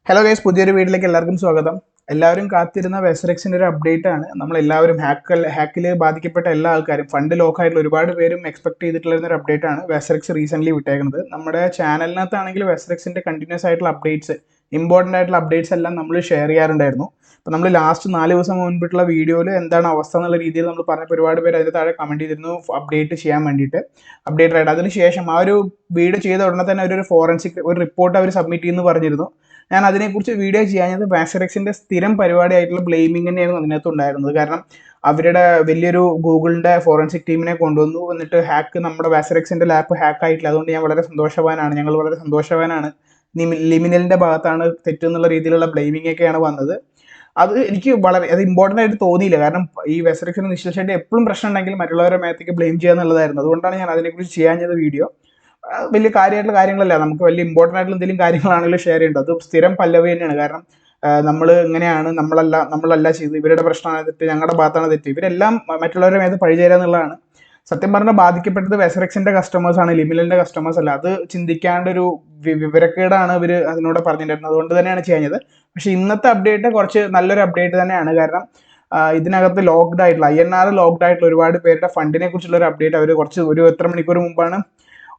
Hello guys, പുതിയൊരു വീട്ടിലേക്ക് എല്ലാവർക്കും സ്വാഗതം. എല്ലാവരും കാത്തിരുന്ന വെസറെക്സിൻ്റെ ഒരു അപ്ഡേറ്റ് ആണ്. നമ്മളെല്ലാവരും ഹാക്കിൽ ബാധിക്കപ്പെട്ട എല്ലാ ആൾക്കാരും ഫണ്ട് ലോക്ക് ആയിട്ടുള്ള ഒരുപാട് പേരും എക്സ്പെക്ട് ചെയ്തിട്ടുള്ള ഒരു അപ്ഡേറ്റ് ആണ് വെസറെക്സ് റീസെൻ്റ്ലി വിട്ടേക്കുന്നത്. നമ്മുടെ ചാനലിനകത്താണെങ്കിൽ വെസറെക്സിൻ്റെ കണ്ടിന്യൂസ് ആയിട്ടുള്ള അപ്ഡേറ്റ്സ്, ഇമ്പോർട്ടൻ്റ് ആയിട്ടുള്ള അപ്ഡേറ്റ്സ് എല്ലാം നമ്മൾ ഷെയർ ചെയ്യാറുണ്ടായിരുന്നു. അപ്പോൾ നമ്മൾ ലാസ്റ്റ് 4 ദിവസം മുൻപിട്ടുള്ള വീഡിയോയിൽ എന്താണ് അവസ്ഥ എന്നുള്ള രീതിയിൽ നമ്മൾ പറഞ്ഞപ്പോൾ ഒരുപാട് പേര് അതിന് താഴെ കമൻറ്റ് ചെയ്തിരുന്നു അപ്ഡേറ്റ് ചെയ്യാൻ വേണ്ടിയിട്ട്. അപ്ഡേറ്റ് ആയിട്ട് അതിനുശേഷം ആ ഒരു വീഡിയോ ചെയ്ത ഉടനെ തന്നെ ഒരു ഫോറൻസിക് ഒരു റിപ്പോർട്ട് അവർ സബ്മിറ്റ് ചെയ്യുമെന്ന് പറഞ്ഞിരുന്നു. ഞാൻ അതിനെക്കുറിച്ച് വീഡിയോ ചെയ്യാഞ്ഞത് വാസറെക്സിൻ്റെ സ്ഥിരം പരിപാടിയായിട്ടുള്ള ബ്ലെയിമിങ് തന്നെയായിരുന്നു അതിനകത്ത് ഉണ്ടായിരുന്നത്. കാരണം അവരുടെ വലിയൊരു ഗൂഗിളിൻ്റെ ഫോറൻസിക് ടീമിനെ കൊണ്ടുവന്നു, എന്നിട്ട് നമ്മുടെ വാസറെക്സിൻ്റെ ലാപ്പ് ഹാക്ക് ആയിട്ടില്ല. അതുകൊണ്ട് ഞങ്ങൾ വളരെ സന്തോഷവാനാണ്. ലിമിനലിൻ്റെ ഭാഗത്താണ് തെറ്റെന്നുള്ള രീതിയിലുള്ള ബ്ലെയിമിംഗ് ഒക്കെയാണ് വന്നത്. അത് ഇമ്പോർട്ടൻ്റ് ആയിട്ട് തോന്നിയില്ല. കാരണം ഈ വെസറെക്സിന് നിശ്ചൽ ഷെഡ് എപ്പോഴും പ്രശ്നം ഉണ്ടെങ്കിൽ മറ്റുള്ളവരുടെ മേത്തേക്ക് ബ്ലെയിം ചെയ്യുക എന്നുള്ളതായിരുന്നു. അതുകൊണ്ടാണ് ഞാൻ അതിനെക്കുറിച്ച് ചെയ്യാഞ്ഞത് വീഡിയോ. വലിയ കാര്യമായിട്ടുള്ള കാര്യങ്ങളല്ല, നമുക്ക് വലിയ ഇമ്പോർട്ടൻ്റ് ആയിട്ടുള്ള എന്തെങ്കിലും കാര്യങ്ങളാണെങ്കിലും ഷെയർ ചെയ്യേണ്ടത്. അത് സ്ഥിരം പല്ലവി തന്നെയാണ്. കാരണം നമ്മൾ ഇങ്ങനെയാണ്, നമ്മളല്ല ചെയ്തത്, ഇവരുടെ പ്രശ്നമാണ് തെറ്റ്, ഞങ്ങളുടെ ഭാഗത്താണ് തെറ്റ്, ഇവരെല്ലാം മറ്റുള്ളവരുടെ മേത്ത് പഴിചേരുക എന്നുള്ളതാണ്. സത്യം പറഞ്ഞാൽ ബാധിക്കപ്പെട്ടത് വെസറെക്സിൻ്റെ കസ്റ്റമേഴ്സാണ്, ലിമിലിൻ്റെ കസ്റ്റമേഴ്സ് അല്ല. അത് ചിന്തിക്കാണ്ട് ഒരു വിവരക്കേടാണ് ഇവർ അതിനോട് പറഞ്ഞിട്ടുണ്ടായിരുന്നത്. അതുകൊണ്ട് തന്നെയാണ് ചെയ്യുന്നത്. പക്ഷേ ഇന്നത്തെ അപ്ഡേറ്റ് കുറച്ച് നല്ലൊരു അപ്ഡേറ്റ് തന്നെയാണ്. കാരണം ഇതിനകത്ത് ലോക്ക്ഡ് ആയിട്ടുള്ള INR ലോക്ക്ഡ് ആയിട്ടുള്ള ഒരുപാട് പേരുടെ ഫണ്ടിനെ കുറിച്ചുള്ള ഒരു അപ്ഡേറ്റ് അവർ ഒരു എത്ര മണിക്കൂർ മുമ്പാണ്,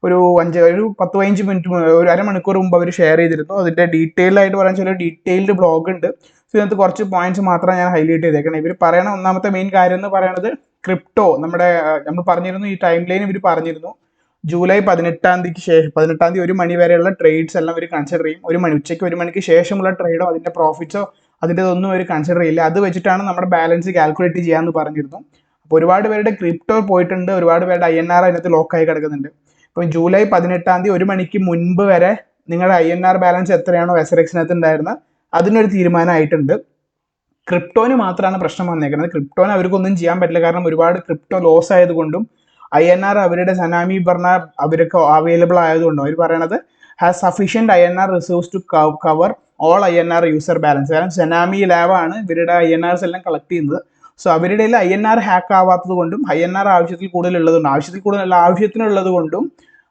ഒരു 10-15 മിനിറ്റ്, ഒരു അരമണിക്കൂർ മുമ്പ് അവർ ഷെയർ ചെയ്തിരുന്നു. അതിൻ്റെ ഡീറ്റെയിൽഡ് ആയിട്ട് പറയാൻ ചില ഡീറ്റെയിൽഡ് ബ്ലോഗ് ഉണ്ട്. സോ ഇതിനകത്ത് കുറച്ച് പോയിന്റ്സ് മാത്രം ഞാൻ ഹൈലൈറ്റ് ചെയ്തേക്കണം. ഇവർ പറയണ ഒന്നാമത്തെ മെയിൻ കാര്യം എന്ന് പറയുന്നത് ക്രിപ്റ്റോ, നമ്മൾ പറഞ്ഞിരുന്നു, ഈ ടൈം ലൈൻ ഇവർ പറഞ്ഞിരുന്നു ജൂലൈ 18-ാം തീയതി 1 മണി വരെയുള്ള ട്രേഡ്സ് എല്ലാം ഇവർ കൺസിഡർ ചെയ്യും. ഉച്ചയ്ക്ക് 1 മണിക്ക് ശേഷമുള്ള ട്രേഡോ അതിൻ്റെ പ്രോഫിറ്റ്സോ അതിൻ്റെതൊന്നും അവർ കൺസിഡർ ചെയ്യില്ല. അത് വെച്ചിട്ടാണ് നമ്മുടെ ബാലൻസ് കാൽക്കുലേറ്റ് ചെയ്യാമെന്ന് പറഞ്ഞിരുന്നു. അപ്പോൾ ഒരുപാട് പേരുടെ ക്രിപ്റ്റോ പോയിട്ടുണ്ട്, ഒരുപാട് പേരുടെ INR അതിനകത്ത് ലോക്കായി കിടക്കുന്നുണ്ട്. ഇപ്പോൾ ജൂലൈ 18-ാം തീയതി 1 മണിക്ക് മുൻപ് വരെ നിങ്ങളുടെ INR ബാലൻസ് എത്രയാണോ വെസറെക്സിനകത്ത് ഉണ്ടായിരുന്നത് അതിനൊരു തീരുമാനമായിട്ടുണ്ട്. ക്രിപ്റ്റോന് മാത്രമാണ് പ്രശ്നം വന്നേക്കുന്നത്. ക്രിപ്റ്റോന് അവർക്കൊന്നും ചെയ്യാൻ പറ്റില്ല. കാരണം ഒരുപാട് ക്രിപ്റ്റോ ലോസ് ആയതുകൊണ്ടും INR അവരുടെ സനാമി പറഞ്ഞ അവർക്ക് അവൈലബിൾ ആയതുകൊണ്ടും അവർ പറയണത് has sufficient INR resource to cover all INR user balance. കാരണം സെനാമി ലാബാണ് ഇവരുടെ INRs എല്ലാം കളക്ട് ചെയ്യുന്നത്. സോ അവരുടെ INR ഹാക്ക് ആവാത്തത് കൊണ്ടും INR ആവശ്യത്തിനുള്ളത് കൊണ്ടും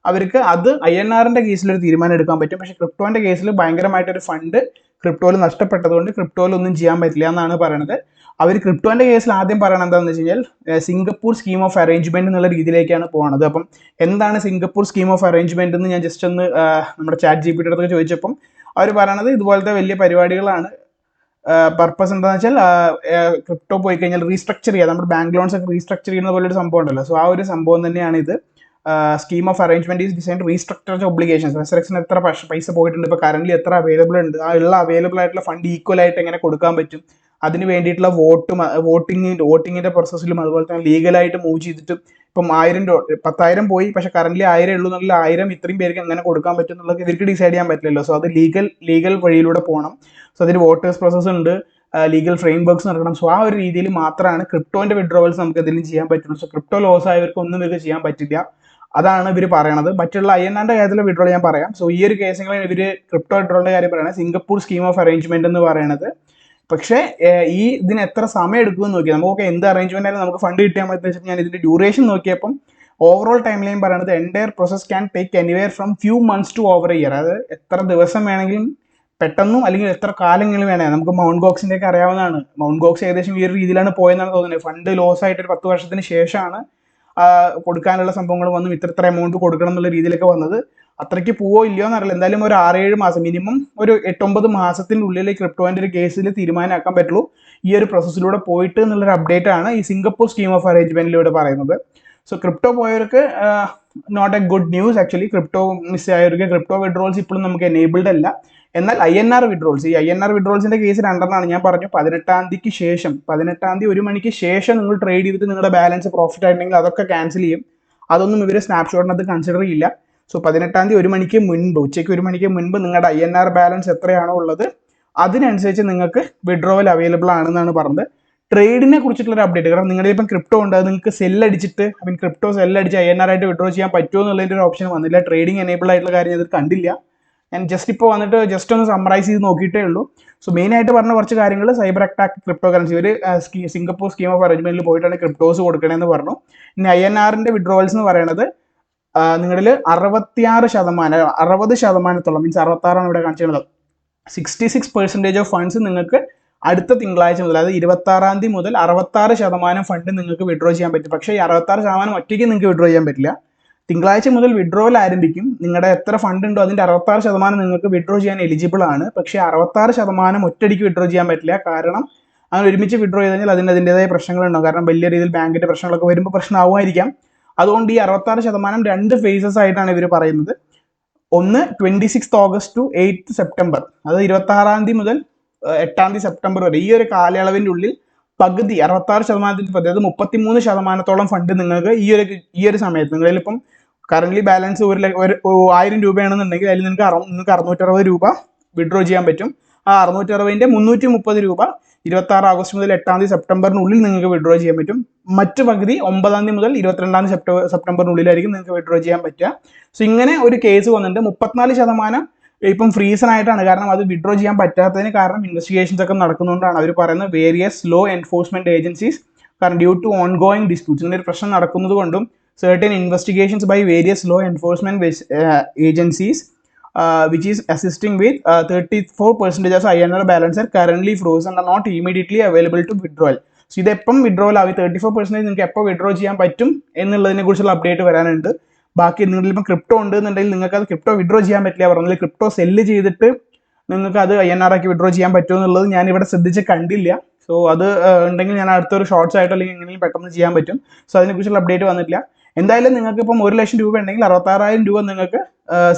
അവർക്ക് അത് INRൻ്റെ കേസിലൊരു തീരുമാനം എടുക്കാൻ പറ്റും. പക്ഷേ ക്രിപ്റ്റോൻ്റെ കേസിൽ ഭയങ്കരമായിട്ടൊരു ഫണ്ട് ക്രിപ്റ്റോയിൽ നഷ്ടപ്പെട്ടതുകൊണ്ട് ക്രിപ്റ്റോയിലൊന്നും ചെയ്യാൻ പറ്റില്ല എന്നാണ് പറയണത്. അവർ ക്രിപ്റ്റോൻ്റെ കേസിൽ ആദ്യം പറയണത് എന്താണെന്ന് വെച്ച് കഴിഞ്ഞാൽ സിംഗപ്പൂർ സ്കീം ഓഫ് അറേഞ്ച്മെൻറ്റ് എന്നുള്ള രീതിയിലേക്കാണ് പോകുന്നത്. അപ്പം എന്താണ് സിംഗപ്പൂർ സ്കീം ഓഫ് അറേഞ്ച്മെൻറ്റ് എന്ന് ഞാൻ ജസ്റ്റ് ഒന്ന് നമ്മുടെ ChatGPT അടുത്തൊക്കെ ചോദിച്ചപ്പം അവർ പറയണത് ഇതുപോലത്തെ വലിയ പരിപാടികളാണ്. പർപ്പസ് എന്താണെന്ന് വെച്ചാൽ ക്രിപ്റ്റോ പോയി കഴിഞ്ഞാൽ റീസ്ട്രക്ചർ ചെയ്യുക, നമ്മുടെ ബാങ്ക് ലോൺസ് ഒക്കെ റീസ്ട്രക്ചർ ചെയ്യുന്ന പോലെ ഒരു സംഭവം ഉണ്ടല്ലോ. സോ ആ ഒരു സംഭവം തന്നെയാണ് ഇത്. Scheme of arrangement is design restructure obligations. വെസറെക്സിന് എത്ര പൈസ പോയിട്ടുണ്ട്, ഇപ്പോൾ കറന്റ് എത്ര അവൈലബിൾ ഉണ്ട്, ആ ഉള്ള അവൈലബിൾ ആയിട്ടുള്ള ഫണ്ട് ഈക്വൽ ആയിട്ട് എങ്ങനെ കൊടുക്കാൻ പറ്റും, അതിന് വേണ്ടിയിട്ടുള്ള വോട്ടിങ്ങിന്റെ പ്രോസസ്സിലും അതുപോലെ തന്നെ ലീഗലായിട്ട് മൂവ് ചെയ്തിട്ടും ഇപ്പം 10,000 പോയി, പക്ഷെ കറന്റ് 1,000 ഉള്ളൂ എന്നുള്ള 1,000 ഇത്രയും പേർക്ക് എങ്ങനെ കൊടുക്കാൻ പറ്റും എന്നുള്ളത് ഇവർക്ക് ഡിസൈഡ് ചെയ്യാൻ പറ്റില്ലല്ലോ. സോ അത് ലീഗൽ വഴിയിലൂടെ പോകണം. സോ അതിന് വോട്ടേഴ്സ് പ്രോസസ്സ് ഉണ്ട്, ലീഗൽ ഫ്രെയിം വർക്ക്സ് നടക്കണം. സോ ആ ഒരു രീതിയിൽ മാത്രമാണ് ക്രിപ്റ്റോന്റെ വിഡ്രോവൽസ് നമുക്ക് എന്തെങ്കിലും ചെയ്യാൻ പറ്റുള്ളൂ. സോ ക്രിപ്റ്റോ ലോസ് ആയവർക്ക് ഒന്നും ഇവർക്ക് ചെയ്യാൻ പറ്റില്ല. അതാണ് ഇവർ പറയണത്. മറ്റുള്ള INRന്റെ കാര്യത്തിലെ വിഡ്രോൾ ഞാൻ പറയാം. സോ ഈ ഒരു കേസുകളിൽ ഇവർ ക്രിപ്റ്റോ വിഡ്രോളിന്റെ കാര്യം പറയുന്നത് സിംഗപ്പൂർ സ്കീം ഓഫ് അറേഞ്ച്മെന്റ് എന്ന് പറയുന്നത്. പക്ഷേ ഇതിന് എത്ര സമയം എടുക്കുമെന്ന് നോക്കിയാൽ നമുക്ക് എന്ത് അറേഞ്ച്മെന്റ് ആയാലും നമുക്ക് ഫണ്ട് കിട്ടിയാൽ മതി വെച്ചിട്ട് ഞാൻ ഇതിന്റെ ഡ്യൂറേഷൻ നോക്കിയപ്പം ഓവറോൾ ടൈം ലൈൻ പറയുന്നത് entire process can take anywhere from few months to over a year. അതായത് എത്ര ദിവസം വേണമെങ്കിലും പെട്ടെന്നും അല്ലെങ്കിൽ എത്ര കാലങ്ങളും വേണേ. നമുക്ക് മൗണ്ട് ഗോക്സിന്റെ ഒക്കെ അറിയാവുന്നതാണ്. മൗണ്ട് ഗോക്സ് ഏകദേശം ഈ ഒരു രീതിയിലാണ് പോയെന്നാണ് തോന്നുന്നത്. ഫണ്ട് ലോസ് ആയിട്ട് ഒരു 10 വർഷത്തിന് ശേഷമാണ് കൊടുക്കാനുള്ള സംഭവങ്ങൾ വന്നും ഇത്ര എമൗണ്ട് കൊടുക്കണം എന്നുള്ള രീതിയിലൊക്കെ വന്നത്. അത്രയ്ക്ക് പോവോ ഇല്ലയോ എന്നറിയില്ല. എന്തായാലും ഒരു 6-7 മാസം, മിനിമം ഒരു 8-9 മാസത്തിനുള്ളിൽ ക്രിപ്റ്റോൻ്റെ ഒരു കേസിൽ തീരുമാനമാക്കാൻ പറ്റുള്ളൂ ഈ ഒരു പ്രോസസ്സിലൂടെ പോയിട്ട് എന്നുള്ളൊരു അപ്ഡേറ്റ് ആണ് ഈ സിംഗപ്പൂർ സ്കീം ഓഫ് അറേഞ്ച്മെന്റിലൂടെ പറയുന്നത്. സോ ക്രിപ്റ്റോ പോയവർക്ക് not a good news actually. Crypto miss ആയവർക്ക് ക്രിപ്റ്റോ വിഡ്രോൾസ് ഇപ്പോഴും നമുക്ക് എനേബിൾഡ് അല്ല. എന്നാൽ INR വിഡ്രോൾസ്, ഈ INR വിഡ്രോൾസിന്റെ കേസ് രണ്ടെണ്ണമാണ് ഞാൻ പറഞ്ഞു. 18-ാം തീയതിക്ക് ശേഷം 18-ാം തീയതി 1 മണിക്ക് ശേഷം നിങ്ങൾ ട്രേഡ് ചെയ്തിട്ട് നിങ്ങളുടെ ബാലൻസ് പ്രോഫിറ്റ് ആയിട്ടുണ്ടെങ്കിൽ അതൊക്കെ ക്യാൻസൽ ചെയ്യും. അതൊന്നും ഇവർ സ്നാപ്ഷോട്ടിനകത്ത് കൺസിഡർ ചെയ്യില്ല. സോ 18-ാം തീയതി 1 മണിക്ക് മുൻപ്, ഉച്ചയ്ക്ക് 1 മണിക്ക് മുൻപ് നിങ്ങളുടെ INR ബാലൻസ് എത്രയാണോ ഉള്ളത് അതിനനുസരിച്ച് നിങ്ങൾക്ക് വിഡ്രോവൽ അവൈലബിൾ ആണെന്നാണ് പറഞ്ഞത്. ട്രേഡിനെ കുറിച്ചിട്ടുള്ള ഒരു അപ്ഡേറ്റ്, കാരണം നിങ്ങളുടെ ഇപ്പം ക്രിപ്റ്റോ ഉണ്ട്, അത് നിങ്ങൾക്ക് സെല്ലടിച്ചിട്ട് ക്രിപ്റ്റോ സെല്ലടിച്ച് INR ആയിട്ട് വിഡ്രോ ചെയ്യാൻ പറ്റുമോ എന്നുള്ളതിൻ്റെ ഒരു ഓപ്ഷൻ വന്നില്ല. ട്രേഡിംഗ് എനേബിൾ ആയിട്ടുള്ള കാര്യം അത് കണ്ടില്ല. ഞാൻ ഇപ്പോൾ വന്നിട്ട് ജസ്റ്റ് ഒന്ന് സമ്മറൈസ് ചെയ്ത് നോക്കിയിട്ടേ ഉള്ളൂ. സോ മെയിനായിട്ട് പറഞ്ഞ കുറച്ച് കാര്യങ്ങൾ, സൈബർ അറ്റാക്ക്, ക്രിപ്റ്റോ കറൻസി, ഒരു സിംഗപ്പൂർ സ്കീം ഓഫ് അറേഞ്ച്മെന്റിൽ പോയിട്ടാണ് ക്രിപ്റ്റോസ് കൊടുക്കണമെന്ന് പറഞ്ഞു. ഇനി INRന്റെ വിഡ്രോവൽസ് എന്ന് പറയുന്നത് നിങ്ങളിൽ 60% മീൻസ് 66 ഇവിടെ കാണിച്ചിട്ടുള്ളത്. 66% ഓഫ് ഫണ്ട്സ് നിങ്ങൾക്ക് അടുത്ത തിങ്കളാഴ്ച മുതൽ, അതായത് 26-ാം തീയതി മുതൽ 66% ഫണ്ട് നിങ്ങൾക്ക് വിഡ്രോ ചെയ്യാൻ പറ്റും. പക്ഷേ ഈ 66% ഒറ്റയ്ക്ക് നിങ്ങൾക്ക് വിഡ്രോ ചെയ്യാൻ പറ്റില്ല. തിങ്കളാഴ്ച മുതൽ വിഡ്രോവൽ ആരംഭിക്കും. നിങ്ങളുടെ എത്ര ഫണ്ട് ഉണ്ടോ അതിൻ്റെ 66% നിങ്ങൾക്ക് വിഡ്രോ ചെയ്യാൻ എലിജിബിൾ ആണ്. പക്ഷേ 66% ഒറ്റയടിക്ക് വിഡ്രോ ചെയ്യാൻ പറ്റില്ല. കാരണം അങ്ങനെ ഒരുമിച്ച് വിഡ്രോ ചെയ്ത് കഴിഞ്ഞാൽ അതിൻ്റെതായ പ്രശ്നങ്ങളുണ്ടാവും. കാരണം വലിയ രീതിയിൽ ബാങ്കിൻ്റെ പ്രശ്നങ്ങളൊക്കെ വരുമ്പോൾ പ്രശ്നമാവുമായിരിക്കാം. അതുകൊണ്ട് ഈ 66% 2 ഫേസസ് ആയിട്ടാണ് ഇവർ പറയുന്നത്. ഒന്ന് 26 ഓഗസ്റ്റ് ടു 8 സെപ്റ്റംബർ, അത് 26-ാം തീയതി മുതൽ 8-ാം തീയതി സെപ്റ്റംബർ വരെ, ഈ ഒരു കാലയളവിൻ്റെ ഉള്ളിൽ പകുതി 66%, അതായത് 33% ഫണ്ട് നിങ്ങൾക്ക് ഈ ഒരു സമയത്ത്, നിങ്ങളിലിപ്പം കറന്റ് ബാലൻസ് 1000 രൂപയാണെന്നുണ്ടെങ്കിൽ അതിൽ നിങ്ങൾക്ക് 660 രൂപ വിഡ്രോ ചെയ്യാൻ പറ്റും. ആ 660-ന്റെ 330 രൂപ 26 ഓഗസ്റ്റ് മുതൽ 8-ാം തീയതി സെപ്റ്റംബറിനുള്ളിൽ നിങ്ങൾക്ക് വിഡ്രോ ചെയ്യാൻ പറ്റും. മറ്റു പകുതി 9-ാം തീയതി മുതൽ 22-ാം തീയതി സെപ്റ്റംബറിനുള്ളിലായിരിക്കും നിങ്ങൾക്ക് വിഡ്രോ ചെയ്യാൻ പറ്റുക. സോ ഇങ്ങനെ ഒരു കേസ് വന്നിട്ട് 34% ഇപ്പം ഫ്രീസണായിട്ടാണ്. കാരണം അത് വിഡ്രോ ചെയ്യാൻ പറ്റാത്തതിന് കാരണം ഇൻവെസ്റ്റിഗേഷൻസ് ഒക്കെ നടക്കുന്നതുകൊണ്ടാണ്. അവർ പറയുന്നത് വേരിയസ് ലോ എൻഫോഴ്സ്മെന്റ് ഏജൻസീസ് കാരണം ഡ്യൂ ടു ഓൺഗോയിങ് ഡിസ്പ്യൂട്ട്സ്, ഇങ്ങനെ ഒരു പ്രശ്നം നടക്കുന്നത് കൊണ്ടും certain investigations by various law enforcement agencies which is assisting with 34% of INR balance are currently frozen and are not immediately available to withdrawal. So ഇത് എപ്പം withdrawal ആവും, 34% നിങ്ങൾക്ക് എപ്പോൾ വിഡ്രോ ചെയ്യാൻ പറ്റും എന്നുള്ളതിനെ കുറിച്ചുള്ള അപ്ഡേറ്റ് വരാനുണ്ട്. ബാക്കി നിങ്ങളിപ്പം ക്രിപ്റ്റോ ഉണ്ട് എന്നുണ്ടെങ്കിൽ നിങ്ങൾക്ക് അത് ക്രിപ്റ്റോ വിഡ്രോ ചെയ്യാൻ പറ്റില്ല. പറഞ്ഞാൽ ക്രിപ്റ്റോ സെല്ല് ചെയ്തിട്ട് നിങ്ങൾക്ക് അത് INR ആക്കി വിഡ്രോ ചെയ്യാൻ പറ്റുമോ എന്നുള്ളത് ഞാൻ ഇവിടെ ശ്രദ്ധിച്ച് കണ്ടില്ല. സോ അത് ഉണ്ടെങ്കിൽ ഞാൻ അടുത്തൊരു ഷോർട്സ് ആയിട്ട് അല്ലെങ്കിൽ എങ്ങനെയും പെട്ടെന്ന് ചെയ്യാൻ പറ്റും. സോ അതിനെക്കുറിച്ചുള്ള അപ്ഡേറ്റ് വന്നിട്ടില്ല. എന്തായാലും നിങ്ങൾക്ക് ഇപ്പം 1 ലക്ഷം രൂപ ഉണ്ടെങ്കിൽ 66,000 രൂപ നിങ്ങൾക്ക്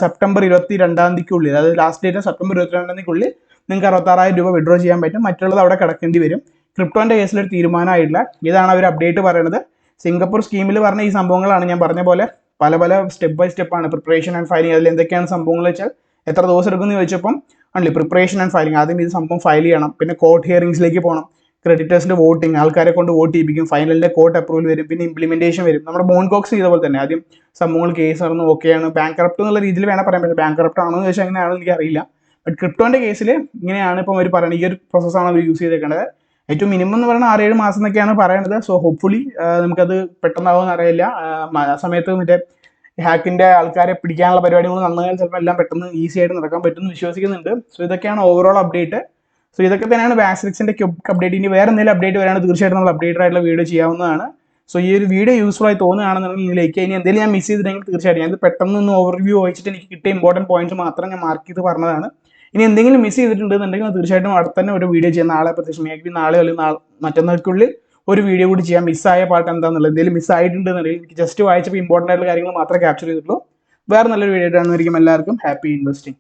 സെപ്റ്റംബർ 22-ാം തീയതിക്കുള്ളിൽ, അതായത് ലാസ്റ്റ് ഡേറ്റ് സെപ്റ്റംബർ 22-ാം തീയതിക്കുള്ളിൽ നിങ്ങൾക്ക് 66,000 രൂപ വിഡ്രോ ചെയ്യാൻ പറ്റും. മറ്റുള്ളത് അവിടെ കിടക്കേണ്ടി വരും. ക്രിപ്റ്റോൻ്റെ കേസിലൊരു തീരുമാനമായിട്ടില്ല. ഇതാണ് അവർ അപ്ഡേറ്റ് പറയുന്നത്. സിംഗപ്പൂർ സ്കീമിൽ പറഞ്ഞ ഈ സംഭവങ്ങളാണ് ഞാൻ പറഞ്ഞ പോലെ പല സ്റ്റെപ്പ് ബൈ സ്റ്റെപ്പാണ്. പ്രിപ്പറേഷൻ ആൻഡ് ഫയലിംഗ്, അതിൽ എന്തൊക്കെയാണ് സംഭവങ്ങൾ വെച്ചാൽ എത്ര ദിവസം എടുക്കുമെന്ന് ചോദിച്ചപ്പം ആണല്ലേ പ്രിപ്പറേഷൻ ആൻഡ് ഫയലിംഗ്, ആദ്യം ഇത് സംഭവം ഫയൽ ചെയ്യണം, പിന്നെ കോർട്ട് ഹിയറിംഗ്സിലേക്ക് പോകണം, ക്രെഡിറ്റേഴ്സിന്റെ വോട്ടിംഗ്, ആൾക്കാരെ കൊണ്ട് വോട്ട് ചെയ്യിപ്പിക്കും, ഫൈനലിന്റെ കോർട്ട് അപ്രൂവൽ വരും, പിന്നെ ഇംപ്ലിമെന്റേഷൻ വരും. നമ്മുടെ മോൺകോക്സ് ചെയ്ത പോലെ തന്നെ ആദ്യം സംഭവങ്ങൾ കേസ് നടന്ന് ഓക്കെയാണ്, ബാങ്ക് കറപ്റ്റ് എന്നുള്ള രീതിയിൽ വേണം പറയാൻ പറ്റും. ബാങ്ക് കറപ്റ്റ് ആണോ എന്ന് ചോദിച്ചാൽ എങ്ങനെയാണെന്ന് എനിക്ക് അറിയില്ല. ബട്ട് ക്രിപ്റ്റോന്റെ കേസിൽ ഇങ്ങനെയാണ് ഇപ്പം അവർ പറയുന്നത്. ഈ ഒരു പ്രോസസ്സാണ് അവർ യൂസ് ചെയ്തേക്കേണ്ടത്. ഏറ്റവും മിനിമം എന്ന് പറയുന്നത് 6-7 മാസം എന്നൊക്കെയാണ് പറയുന്നത്. സോ ഹോപ്പ്ഫുള്ളി നമുക്കത് പെട്ടെന്നാവുമെന്ന് അറിയില്ല. ആ സമയത്ത് മറ്റേ ഹാക്കിന്റെ ആൾക്കാരെ പിടിക്കാനുള്ള പരിപാടികൾ നന്നായാൽ ചിലപ്പോൾ എല്ലാം പെട്ടെന്ന് ഈസി ആയിട്ട് നടക്കാൻ പറ്റുമെന്ന് വിശ്വസിക്കുന്നുണ്ട്. സോ ഇതൊക്കെയാണ് ഓവറോൾ അപ്ഡേറ്റ്. സോ ഇതൊക്കെ തന്നെയാണ് വാക്സിക്സിന്റെ അപ്ഡേറ്റ്. ഇനി വേറെ എന്തെങ്കിലും അപ്ഡേറ്റ് വരാണെങ്കിൽ തീർച്ചയായിട്ടും നമ്മൾ അപ്ഡേറ്റഡ് ആയിട്ടുള്ള വീഡിയോ ചെയ്യാവുന്നതാണ്. സോ ഈ ഒരു വീഡിയോ യൂസ്ഫുൾ ആയി തോന്നുകയാണെന്നുണ്ടെങ്കിൽ ലൈക്ക് ചെയ്യുക. ഇനി എന്തെങ്കിലും ഞാൻ മിസ് ചെയ്തിട്ടുണ്ടെങ്കിൽ തീർച്ചയായിട്ടും ഞാൻ പെട്ടെന്ന് ഒന്ന് ഓവർവ്യൂ വായിച്ചിട്ട് എനിക്ക് കിട്ടിയ ഇമ്പോർട്ടൻറ്റ് പോയിന്റ്സ് മാത്രം ഞാൻ മാർക്ക് ചെയ്ത് പറഞ്ഞതാണ്. ഇനി എന്തെങ്കിലും മിസ് ചെയ്തിട്ടുണ്ടെന്നുണ്ടെങ്കിൽ തീർച്ചയായിട്ടും അടുത്ത തന്നെ ഒരു വീഡിയോ ചെയ്യാം. നാളെ പ്രത്യേകിച്ച് മേബി നാളെ അല്ലെങ്കിൽ മറ്റന്നാൾക്കുള്ളിൽ ഒരു വീഡിയോ കൂടി ചെയ്യാം. മിസ്സായ പാർട്ട് എന്താണെന്നുള്ളത്, എന്തെങ്കിലും മിസ്സായിട്ടുണ്ടെന്നുണ്ടെങ്കിൽ എനിക്ക് ജസ്റ്റ് വായിച്ചപ്പോൾ ഇമ്പോർട്ടൻ്റ് ആയിട്ടുള്ള കാര്യങ്ങൾ മാത്രമേ ക്യാപ്ചർ ചെയ്തിട്ടുള്ളൂ. വേറെ നല്ലൊരു വീഡിയോ ആയിട്ടാണെന്നായിരിക്കും. എല്ലാവർക്കും ഹാപ്പി ഇൻവെസ്റ്റിംഗ്.